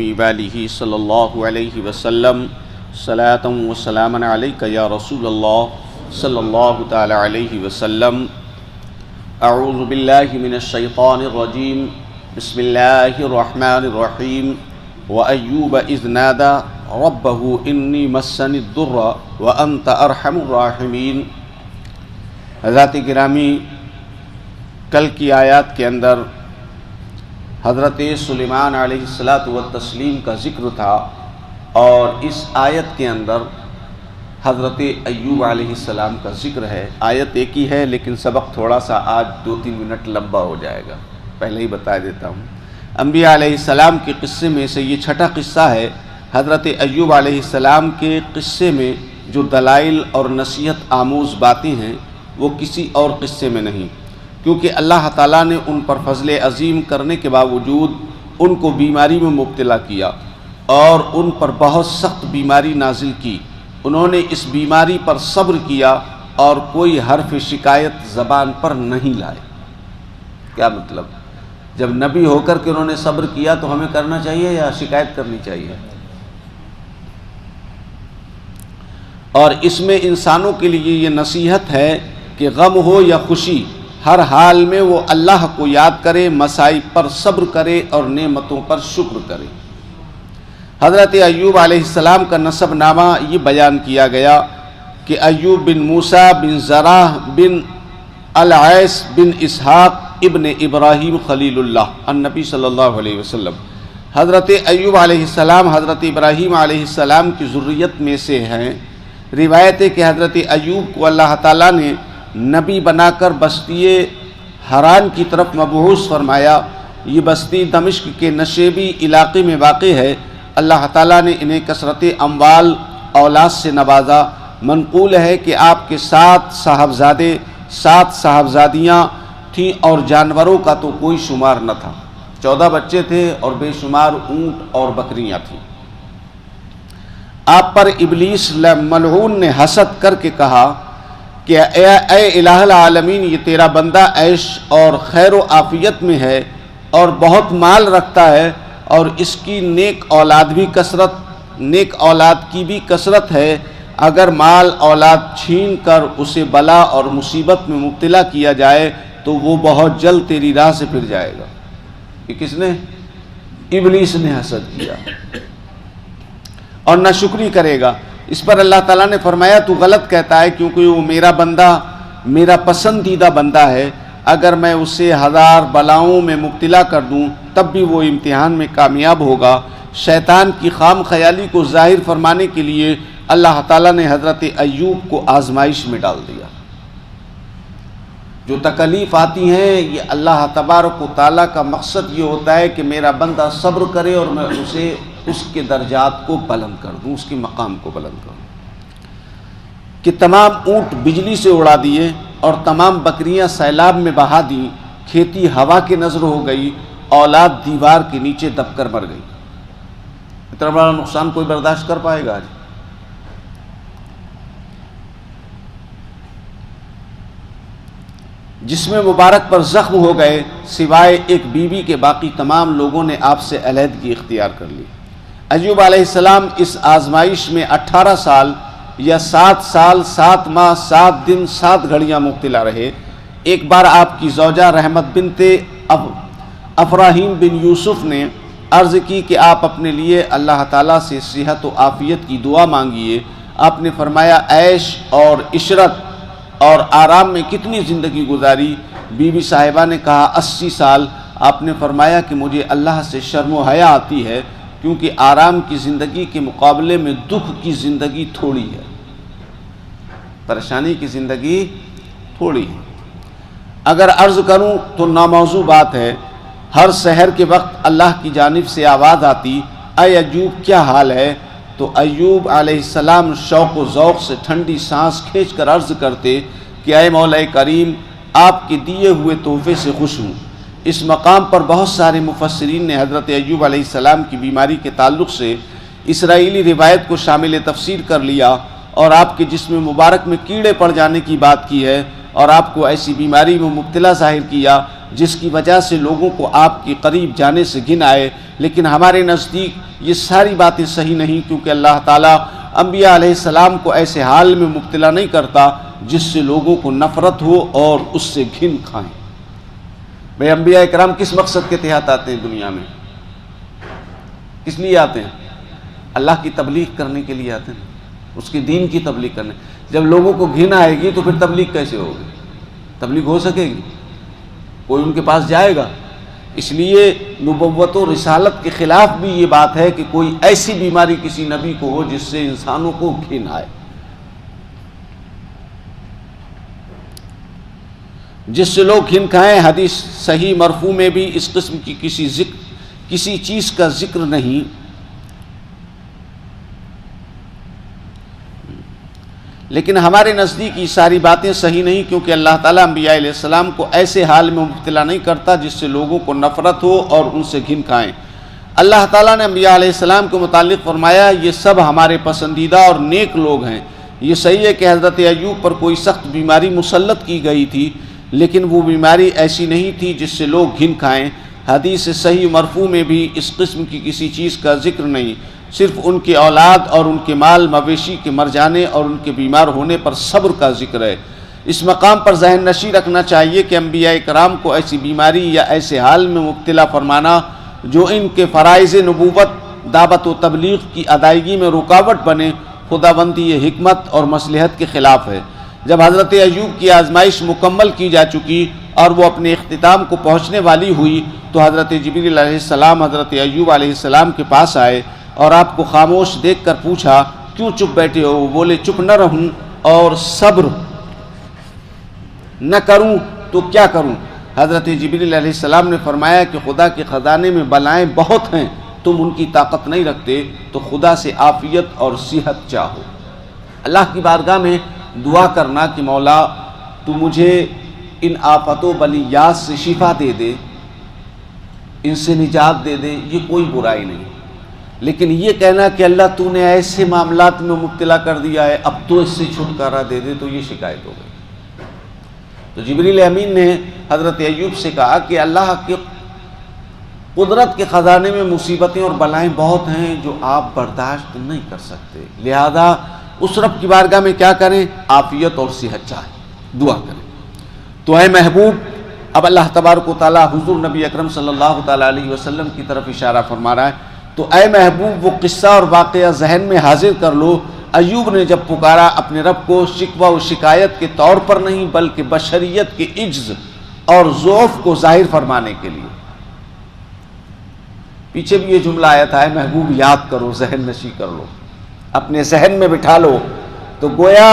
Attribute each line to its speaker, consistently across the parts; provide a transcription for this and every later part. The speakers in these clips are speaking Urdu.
Speaker 1: وآلہ صلی اللہ علیہ وسلم صلاۃ و سلام علیک یا رسول اللہ صلی اللہ تعالی علیہ وسلم۔ اعوذ باللہ من الشیطان الرجیم، بسم اللہ الرحمن الرحیم۔ وَأَيُّوبَ إِذْ نَادَى رَبَّهُ إِنِّي مَسَّنِي الضُّرُّ وَأَنْتَ أَرْحَمُ الرَّاحِمِينَ۔ حضرات گرامی، کل کی آیات کے اندر حضرت سلیمان علیہ الصلاۃ والتسلیم کا ذکر تھا، اور اس آیت کے اندر حضرت ایوب علیہ السلام کا ذکر ہے۔ آیت ایک ہی ہے لیکن سبق تھوڑا سا آج 2-3 منٹ لمبا ہو جائے گا، پہلے ہی بتا دیتا ہوں۔ انبیاء علیہ السلام کے قصے میں سے یہ چھٹا قصہ ہے۔ حضرت ایوب علیہ السلام کے قصے میں جو دلائل اور نصیحت آموز باتیں ہیں وہ کسی اور قصے میں نہیں، کیونکہ اللہ تعالیٰ نے ان پر فضل عظیم کرنے کے باوجود ان کو بیماری میں مبتلا کیا اور ان پر بہت سخت بیماری نازل کی۔ انہوں نے اس بیماری پر صبر کیا اور کوئی حرف شکایت زبان پر نہیں لائے۔ کیا مطلب؟ جب نبی ہو کر کے انہوں نے صبر کیا تو ہمیں کرنا چاہیے یا شکایت کرنی چاہیے؟ اور اس میں انسانوں کے لیے یہ نصیحت ہے کہ غم ہو یا خوشی، ہر حال میں وہ اللہ کو یاد کرے، مصائب پر صبر کرے اور نعمتوں پر شکر کرے۔ حضرت ایوب علیہ السلام کا نسب نامہ یہ بیان کیا گیا کہ ایوب بن موسیٰ بن زراح بن العیس بن اسحاق ابن ابراہیم خلیل اللہ النبی صلی اللہ علیہ وسلم۔ حضرت ایوب علیہ السلام حضرت ابراہیم علیہ السلام کی ذریت میں سے ہیں۔ روایت ہے کہ حضرت ایوب کو اللہ تعالیٰ نے نبی بنا کر بستی حران کی طرف مبعوث فرمایا۔ یہ بستی دمشق کے نشیبی علاقے میں واقع ہے۔ اللہ تعالیٰ نے انہیں کثرت اموال اولاد سے نوازا۔ منقول ہے کہ آپ کے 7 صاحبزادے 7 صاحبزادیاں تھیں اور جانوروں کا تو کوئی شمار نہ تھا۔ 14 بچے تھے اور بے شمار اونٹ اور بکریاں تھیں۔ آپ پر ابلیس ملعون نے حسد کر کے کہا کہ اے الہ العالمین، یہ تیرا بندہ عیش اور خیر و عافیت میں ہے اور بہت مال رکھتا ہے، اور اس کی نیک اولاد کی بھی کثرت ہے۔ اگر مال اولاد چھین کر اسے بلا اور مصیبت میں مبتلا کیا جائے تو وہ بہت جلد تیری راہ سے پھر جائے گا۔ یہ کس نے؟ ابلیس نے حسد کیا اور ناشکری کرے گا۔ اس پر اللہ تعالیٰ نے فرمایا تو غلط کہتا ہے، کیونکہ وہ میرا بندہ میرا پسندیدہ بندہ ہے۔ اگر میں اسے 1000 بلاؤں میں مبتلا کر دوں تب بھی وہ امتحان میں کامیاب ہوگا۔ شیطان کی خام خیالی کو ظاہر فرمانے کے لیے اللہ تعالیٰ نے حضرت ایوب کو آزمائش میں ڈال دیا۔ جو تکلیف آتی ہیں یہ اللہ تبارک و تعالیٰ کا مقصد یہ ہوتا ہے کہ میرا بندہ صبر کرے اور میں اسے اس کے درجات کو بلند کر دوں، اس کے مقام کو بلند کروں۔ کہ تمام اونٹ بجلی سے اڑا دیے اور تمام بکریاں سیلاب میں بہا دیں، کھیتی ہوا کے نظر ہو گئی، اولاد دیوار کے نیچے دب کر مر گئی۔ اتنا بڑا نقصان کوئی برداشت کر پائے گا آج؟ جسم مبارک پر زخم ہو گئے، سوائے ایک بیوی کے باقی تمام لوگوں نے آپ سے علیحدگی اختیار کر لی۔ ایوب علیہ السلام اس آزمائش میں 18 سال یا 7 سال 7 ماہ 7 دن 7 گھڑیاں مبتلا رہے۔ ایک بار آپ کی زوجہ رحمت بنت افراہیم بن یوسف نے عرض کی کہ آپ اپنے لیے اللہ تعالیٰ سے صحت و عافیت کی دعا مانگیے۔ آپ نے فرمایا عیش اور عشرت اور آرام میں کتنی زندگی گزاری؟ بی بی صاحبہ نے کہا 80 سال۔ آپ نے فرمایا کہ مجھے اللہ سے شرم و حیا آتی ہے، کیونکہ آرام کی زندگی کے مقابلے میں دکھ کی زندگی تھوڑی ہے، پریشانی کی زندگی تھوڑی ہے۔ اگر عرض کروں تو ناموضوع بات ہے، ہر سحر کے وقت اللہ کی جانب سے آواز آتی، اے ایوب کیا حال ہے؟ تو ایوب علیہ السلام شوق و ذوق سے ٹھنڈی سانس کھینچ کر عرض کرتے کہ اے مولا کریم، آپ کے دیے ہوئے تحفے سے خوش ہوں۔ اس مقام پر بہت سارے مفسرین نے حضرت ایوب علیہ السلام کی بیماری کے تعلق سے اسرائیلی روایت کو شامل تفسیر کر لیا اور آپ کے جسم مبارک میں کیڑے پڑ جانے کی بات کی ہے اور آپ کو ایسی بیماری میں مبتلا ظاہر کیا۔ جس کی وجہ سے لوگوں کو آپ کے قریب جانے سے گھن آئے، لیکن ہمارے نزدیک یہ ساری باتیں صحیح نہیں، کیونکہ اللہ تعالیٰ انبیاء علیہ السلام کو ایسے حال میں مبتلا نہیں کرتا جس سے لوگوں کو نفرت ہو اور اس سے گھن کھائیں۔ بھئی انبیاء کرام کس مقصد کے تحت آتے ہیں دنیا میں؟ کس لیے آتے ہیں؟ اللہ کی تبلیغ کرنے کے لیے آتے ہیں، اس کے دین کی تبلیغ کرنے۔ جب لوگوں کو گھن آئے گی تو پھر تبلیغ کیسے ہوگی؟ تبلیغ ہو سکے گی؟ کوئی ان کے پاس جائے گا؟ اس لیے نبوت و رسالت کے خلاف بھی یہ بات ہے کہ کوئی ایسی بیماری کسی نبی کو ہو جس سے انسانوں کو گھن آئے، جس سے لوگ گھن کھائیں۔ حدیث صحیح مرفوع میں بھی اس قسم کی کسی چیز کا ذکر نہیں، لیکن ہمارے نزدیک یہ ساری باتیں صحیح نہیں، کیونکہ اللہ تعالیٰ انبیاء علیہ السلام کو ایسے حال میں مبتلا نہیں کرتا جس سے لوگوں کو نفرت ہو اور ان سے گھن کھائیں۔ اللہ تعالیٰ نے انبیاء علیہ السلام کے متعلق فرمایا یہ سب ہمارے پسندیدہ اور نیک لوگ ہیں۔ یہ صحیح ہے کہ حضرت ایوب پر کوئی سخت بیماری مسلط کی گئی تھی، لیکن وہ بیماری ایسی نہیں تھی جس سے لوگ گھن کھائیں۔ حدیث صحیح مرفوع میں بھی اس قسم کی کسی چیز کا ذکر نہیں، صرف ان کے اولاد اور ان کے مال مویشی کے مر جانے اور ان کے بیمار ہونے پر صبر کا ذکر ہے۔ اس مقام پر ذہن نشی رکھنا چاہیے کہ انبیاء کرام کو ایسی بیماری یا ایسے حال میں مبتلا فرمانا جو ان کے فرائض نبوت، دعوت و تبلیغ کی ادائیگی میں رکاوٹ بنے، خداوندی حکمت اور مصلحت کے خلاف ہے۔ جب حضرت ایوب کی آزمائش مکمل کی جا چکی اور وہ اپنے اختتام کو پہنچنے والی ہوئی تو حضرت جبریل علیہ السلام حضرت ایوب علیہ السلام کے پاس آئے اور آپ کو خاموش دیکھ کر پوچھا کیوں چپ بیٹھے ہو؟ وہ بولے چپ نہ رہوں اور صبر نہ کروں تو کیا کروں؟ حضرت جبریل علیہ السلام نے فرمایا کہ خدا کے خزانے میں بلائیں بہت ہیں، تم ان کی طاقت نہیں رکھتے، تو خدا سے عافیت اور صحت چاہو۔ اللہ کی بارگاہ میں دعا کرنا کہ مولا تو مجھے ان آفت و بلیات سے شفا دے دے، ان سے نجات دے دے، یہ کوئی برائی نہیں، لیکن یہ کہنا کہ اللہ تو نے ایسے معاملات میں مبتلا کر دیا ہے اب تو اس سے چھٹکارا دے دے، تو یہ شکایت ہو گئی۔ تو جبریل امین نے حضرت ایوب سے کہا کہ اللہ کے قدرت کے خزانے میں مصیبتیں اور بلائیں بہت ہیں جو آپ برداشت نہیں کر سکتے، لہذا اس رب کی بارگاہ میں کیا کریں؟ عافیت اور صحت چاہیں، دعا کریں۔ تو اے محبوب، اب اللہ تبارک و تعالیٰ حضور نبی اکرم صلی اللہ تعالیٰ علیہ وسلم کی طرف اشارہ فرما رہا ہے، تو اے محبوب وہ قصہ اور واقعہ ذہن میں حاضر کر لو۔ ایوب نے جب پکارا اپنے رب کو شکوہ و شکایت کے طور پر نہیں بلکہ بشریت کے عجز اور ضعف کو ظاہر فرمانے کے لیے۔ پیچھے بھی یہ جملہ آیا تھا، اے محبوب یاد کرو، ذہن نشی کر لو، اپنے ذہن میں بٹھا لو۔ تو گویا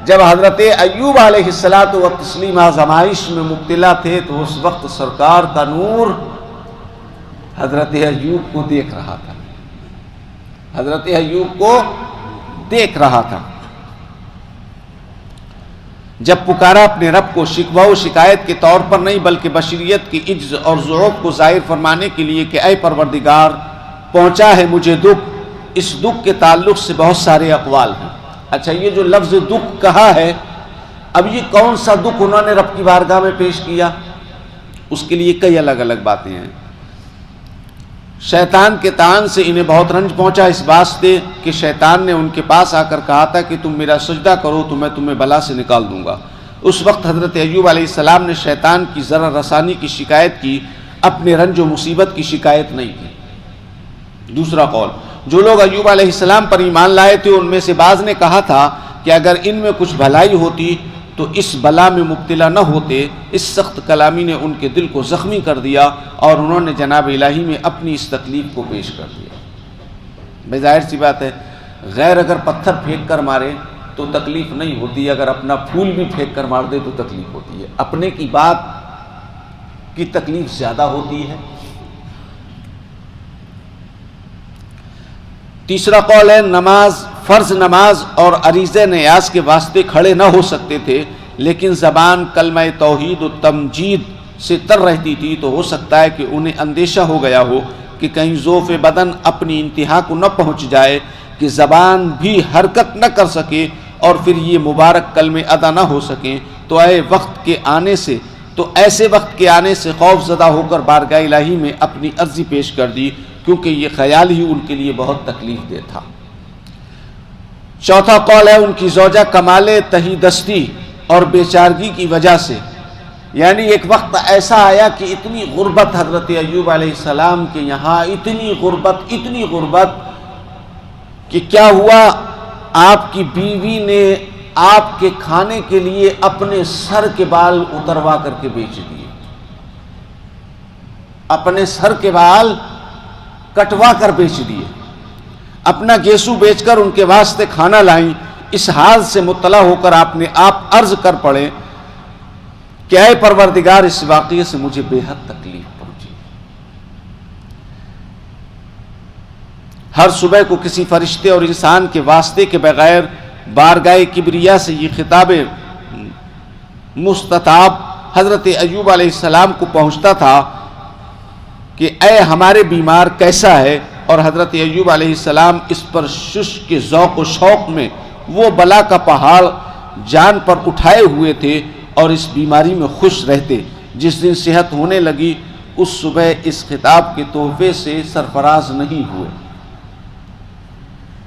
Speaker 1: جب حضرت ایوب علیہ الصلاۃ والتسلیم آزمائش میں مبتلا تھے تو اس وقت سرکار کا نور حضرت ایوب کو دیکھ رہا تھا، حضرت ایوب کو دیکھ رہا تھا۔ جب پکارا اپنے رب کو شکوہ و شکایت کے طور پر نہیں بلکہ بشریت کی عجز اور ضعف کو ظاہر فرمانے کے لیے کہ اے پروردگار پہنچا ہے مجھے دکھ، اس دکھ کے تعلق سے بہت سارے اقوال ہیں۔ اچھا، یہ جو لفظ دکھ کہا ہے، اب یہ کون سا دکھ انہوں نے رب کی بارگاہ میں پیش کیا؟ اس کے لیے کئی الگ الگ باتیں ہیں۔ شیطان کے طعن سے انہیں بہت رنج پہنچا، اس واسطے کہ شیطان نے ان کے پاس آ کر کہا تھا کہ تم میرا سجدہ کرو تو میں تمہیں بلا سے نکال دوں گا۔ اس وقت حضرت ایوب علیہ السلام نے شیطان کی ضرر رسانی کی شکایت کی، اپنے رنج و مصیبت کی شکایت نہیں کی۔ دوسرا قول، جو لوگ ایوب علیہ السلام پر ایمان لائے تھے ان میں سے بعض نے کہا تھا کہ اگر ان میں کچھ بھلائی ہوتی تو اس بلا میں مبتلا نہ ہوتے۔ اس سخت کلامی نے ان کے دل کو زخمی کر دیا اور انہوں نے جناب الہی میں اپنی اس تکلیف کو پیش کر دیا۔ بے ظاہر سی بات ہے، غیر اگر پتھر پھینک کر مارے تو تکلیف نہیں ہوتی، اگر اپنا پھول بھی پھینک کر مار دے تو تکلیف ہوتی ہے، اپنے کی بات کی تکلیف زیادہ ہوتی ہے۔ تیسرا قول ہے نماز، فرض نماز اور عریضہ نیاز کے واسطے کھڑے نہ ہو سکتے تھے، لیکن زبان کلمہ توحید و تمجید سے تر رہتی تھی، تو ہو سکتا ہے کہ انہیں اندیشہ ہو گیا ہو کہ کہیں ضعف بدن اپنی انتہا کو نہ پہنچ جائے کہ زبان بھی حرکت نہ کر سکے اور پھر یہ مبارک کلمے ادا نہ ہو سکیں۔ تو اے وقت کے آنے سے تو ایسے وقت کے آنے سے خوف زدہ ہو کر بارگاہ الہی میں اپنی عرضی پیش کر دی، کیونکہ یہ خیال ہی ان کے لیے بہت تکلیف دہ تھا۔ چوتھا قول ہے ان کی زوجہ کمال تہی دستی اور بیچارگی کی وجہ سے، یعنی ایک وقت ایسا آیا کہ اتنی غربت حضرت ایوب علیہ السلام کے یہاں، اتنی غربت کہ کیا ہوا، آپ کی بیوی نے آپ کے کھانے کے لیے اپنے سر کے بال اتروا کر کے بیچ دیے، اپنے سر کے بال کٹوا کر بیچ دیے، اپنا گیسو بیچ کر ان کے واسطے کھانا لائیں۔ اس حال سے مطلع ہو کر آپ عرض کر پڑے کہ اے پروردگار، اس واقعے سے مجھے بے حد تکلیف پہنچی۔ ہر صبح کو کسی فرشتے اور انسان کے واسطے کے بغیر بارگاہ کبریا سے یہ خطاب مستطاب حضرت ایوب علیہ السلام کو پہنچتا تھا کہ اے ہمارے بیمار کیسا ہے، اور حضرت ایوب علیہ السلام اس پر شش کے ذوق و شوق میں وہ بلا کا پہاڑ جان پر اٹھائے ہوئے تھے اور اس بیماری میں خوش رہتے۔ جس دن صحت ہونے لگی اس صبح اس خطاب کے تحفے سے سرفراز نہیں ہوئے،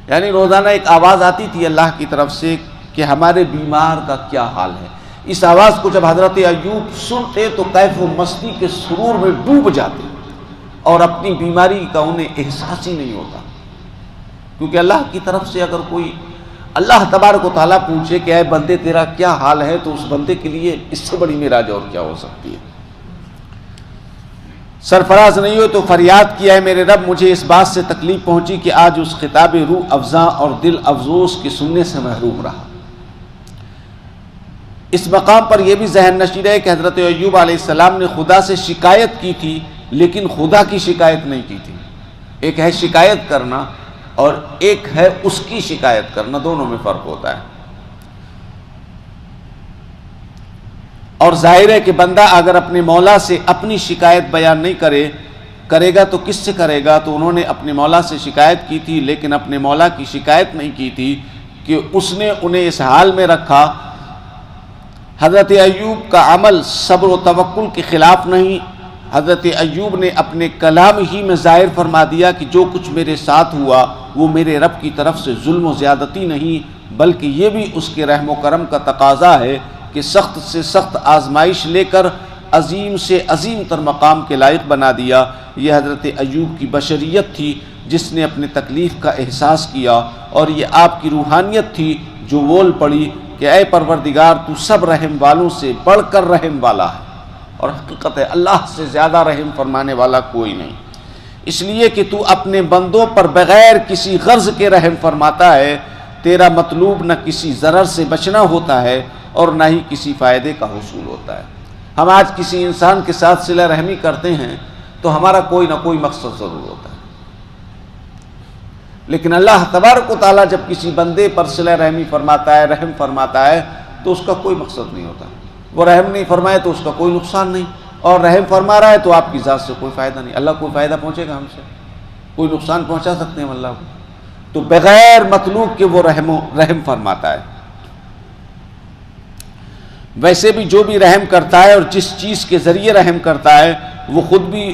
Speaker 1: یعنی روزانہ ایک آواز آتی تھی اللہ کی طرف سے کہ ہمارے بیمار کا کیا حال ہے۔ اس آواز کو جب حضرت ایوب سنتے تو کیف و مستی کے سرور میں ڈوب جاتے اور اپنی بیماری کا انہیں احساس ہی نہیں ہوتا، کیونکہ اللہ کی طرف سے اگر کوئی اللہ تبارک و تعالیٰ پوچھے کہ اے بندے تیرا کیا حال ہے، تو اس بندے کے لیے اس سے بڑی معراج اور کیا ہو سکتی ہے۔ سرفراز نہیں ہوئے تو فریاد کیا ہے میرے رب، مجھے اس بات سے تکلیف پہنچی کہ آج اس خطاب روح افزاں اور دل افسوس کے سننے سے محروم رہا۔ اس مقام پر یہ بھی ذہن نشین ہے کہ حضرت ایوب علیہ السلام نے خدا سے شکایت کی تھی، لیکن خدا کی شکایت نہیں کی تھی۔ ایک ہے شکایت کرنا اور ایک ہے اس کی شکایت کرنا، دونوں میں فرق ہوتا ہے۔ اور ظاہر ہے کہ بندہ اگر اپنے مولا سے اپنی شکایت بیان نہیں کرے گا تو کس سے کرے گا؟ تو انہوں نے اپنے مولا سے شکایت کی تھی، لیکن اپنے مولا کی شکایت نہیں کی تھی کہ اس نے انہیں اس حال میں رکھا۔ حضرت ایوب کا عمل صبر و توکل کے خلاف نہیں، حضرت ایوب نے اپنے کلام ہی میں ظاہر فرما دیا کہ جو کچھ میرے ساتھ ہوا وہ میرے رب کی طرف سے ظلم و زیادتی نہیں، بلکہ یہ بھی اس کے رحم و کرم کا تقاضا ہے کہ سخت سے سخت آزمائش لے کر عظیم سے عظیم تر مقام کے لائق بنا دیا۔ یہ حضرت ایوب کی بشریت تھی جس نے اپنے تکلیف کا احساس کیا، اور یہ آپ کی روحانیت تھی جو بول پڑی کہ اے پروردگار تو سب رحم والوں سے بڑھ کر رحم والا ہے، اور حقیقت ہے اللہ سے زیادہ رحم فرمانے والا کوئی نہیں، اس لیے کہ تو اپنے بندوں پر بغیر کسی غرض کے رحم فرماتا ہے۔ تیرا مطلوب نہ کسی ضرر سے بچنا ہوتا ہے اور نہ ہی کسی فائدے کا حصول ہوتا ہے۔ ہم آج کسی انسان کے ساتھ صلہ رحمی کرتے ہیں تو ہمارا کوئی نہ کوئی مقصد ضرور ہوتا ہے، لیکن اللہ تبارک و تعالیٰ جب کسی بندے پر صلہ رحمی فرماتا ہے، رحم فرماتا ہے، تو اس کا کوئی مقصد نہیں ہوتا۔ وہ رحم نہیں فرمائے تو اس کا کوئی نقصان نہیں، اور رحم فرما رہا ہے تو آپ کی ذات سے کوئی فائدہ نہیں۔ اللہ کوئی فائدہ پہنچے گا ہم سے؟ کوئی نقصان پہنچا سکتے ہیں اللہ کو؟ تو بغیر مطلوب کہ وہ رحم فرماتا ہے۔ ویسے بھی جو بھی رحم کرتا ہے اور جس چیز کے ذریعے رحم کرتا ہے وہ خود بھی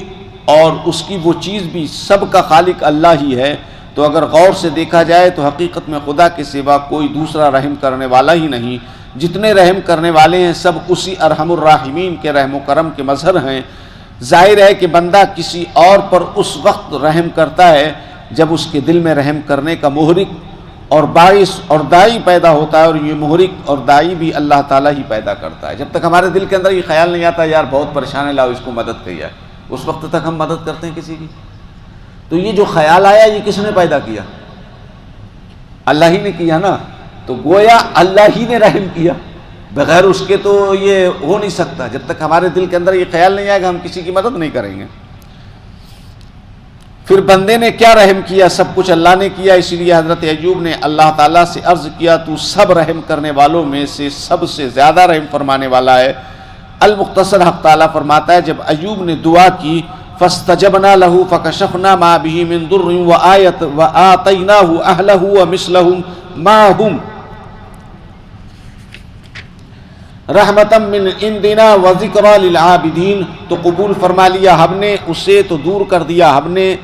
Speaker 1: اور اس کی وہ چیز بھی سب کا خالق اللہ ہی ہے۔ تو اگر غور سے دیکھا جائے تو حقیقت میں خدا کے سوا کوئی دوسرا رحم کرنے والا ہی نہیں۔ جتنے رحم کرنے والے ہیں سب اسی ارحم الراحمین کے رحم و کرم کے مظہر ہیں۔ ظاہر ہے کہ بندہ کسی اور پر اس وقت رحم کرتا ہے جب اس کے دل میں رحم کرنے کا محرک اور باعث اور داعی پیدا ہوتا ہے، اور یہ محرک اور داعی بھی اللہ تعالیٰ ہی پیدا کرتا ہے۔ جب تک ہمارے دل کے اندر یہ خیال نہیں آتا یار بہت پریشان ہے، لاؤ اس کو مدد کی جائے، اس وقت تک ہم مدد کرتے ہیں کسی کی؟ تو یہ جو خیال آیا یہ کس نے پیدا کیا؟ اللہ ہی نے کیا نا، تو گویا اللہ ہی نے رحم کیا، بغیر اس کے تو یہ ہو نہیں سکتا۔ جب تک ہمارے دل کے اندر یہ خیال نہیں آئے گا ہم کسی کی مدد نہیں کریں گے۔ پھر بندے نے کیا رحم کیا؟ سب کچھ اللہ نے کیا۔ اسی لیے حضرت ایوب نے اللہ تعالیٰ سے عرض کیا تو سب رحم کرنے والوں میں سے سب سے زیادہ رحم فرمانے والا ہے۔ المختصر حق تعالیٰ فرماتا ہے جب ایوب نے دعا کی فاستجبنا له فكشفنا ما به من ضر وآتيناه أهله ومثلهم معهم، رحمتم من عندنا و ذکری للعابدین، تو قبول فرما لیا ہم نے اسے، تو دور کر دیا ہم نے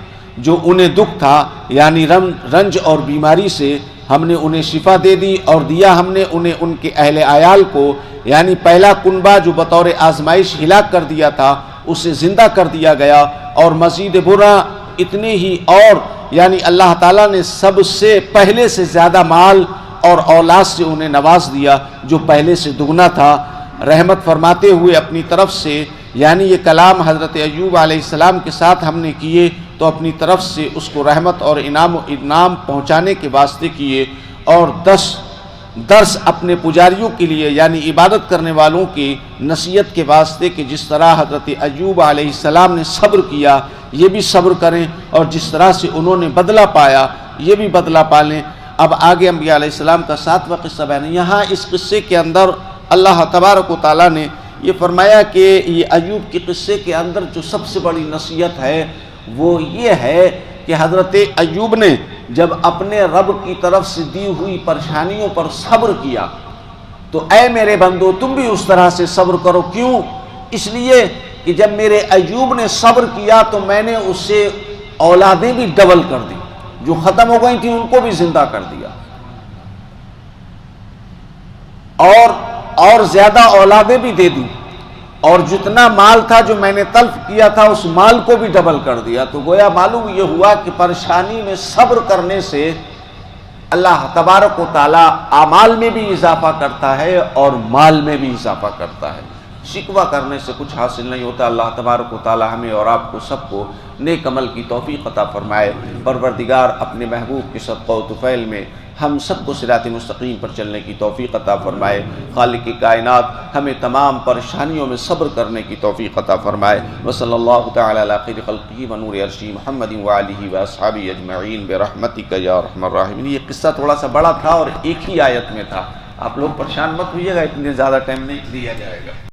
Speaker 1: جو انہیں دکھ تھا، یعنی رنج اور بیماری سے ہم نے انہیں شفا دے دی، اور دیا ہم نے انہیں ان کے اہل عیال کو، یعنی پہلا کنبہ جو بطور آزمائش ہلاک کر دیا تھا اسے زندہ کر دیا گیا، اور مزید برا اتنے ہی، اور یعنی اللہ تعالیٰ نے سب سے پہلے سے زیادہ مال اور اولاد سے انہیں نواز دیا جو پہلے سے دگنا تھا، رحمت فرماتے ہوئے اپنی طرف سے، یعنی یہ کلام حضرت ایوب علیہ السلام کے ساتھ ہم نے کیے تو اپنی طرف سے اس کو رحمت اور انعام پہنچانے کے واسطے کیے، اور درس اپنے پجاریوں کے لیے، یعنی عبادت کرنے والوں کی نصیحت کے واسطے کہ جس طرح حضرت ایوب علیہ السلام نے صبر کیا یہ بھی صبر کریں، اور جس طرح سے انہوں نے بدلہ پایا یہ بھی بدلہ پا لیں۔ اب آگے انبیاء علیہ السلام کا 7واں قصہ بیان ہے۔ یہاں اس قصے کے اندر اللہ تبارک و تعالیٰ نے یہ فرمایا کہ یہ ایوب کے قصے کے اندر جو سب سے بڑی نصیحت ہے وہ یہ ہے کہ حضرت ایوب نے جب اپنے رب کی طرف سے دی ہوئی پریشانیوں پر صبر کیا تو اے میرے بندو تم بھی اس طرح سے صبر کرو۔ کیوں؟ اس لیے کہ جب میرے ایوب نے صبر کیا تو میں نے اس سے اولادیں بھی ڈبل کر دی، جو ختم ہو گئی تھیں ان کو بھی زندہ کر دیا، اور زیادہ اولادیں بھی دے دی، اور جتنا مال تھا جو میں نے تلف کیا تھا اس مال کو بھی ڈبل کر دیا۔ تو گویا معلوم یہ ہوا کہ پریشانی میں صبر کرنے سے اللہ تبارک و تعالیٰ اعمال میں بھی اضافہ کرتا ہے اور مال میں بھی اضافہ کرتا ہے۔ شکوہ کرنے سے کچھ حاصل نہیں ہوتا۔ اللہ تبارک و تعالیٰ ہمیں اور آپ کو سب کو نیک عمل کی توفیق عطا فرمائے۔ پروردگار اپنے محبوب کے صدقہ و طفیل میں ہم سب کو صراط مستقیم پر چلنے کی توفیق عطا فرمائے۔ خالق کائنات ہمیں تمام پریشانیوں میں صبر کرنے کی توفیق عطا فرمائے۔ وصلی اللہ تعالی علی خیر خلقہ ونور عرشہ محمد وآلہ واصحابہ اجمعین برحمتک یا ارحم الراحمین۔ یہ قصہ تھوڑا سا بڑا تھا اور ایک ہی آیت میں تھا، آپ لوگ پریشان مت ہوئیے گا، اتنے زیادہ ٹائم نہیں دیا جائے گا۔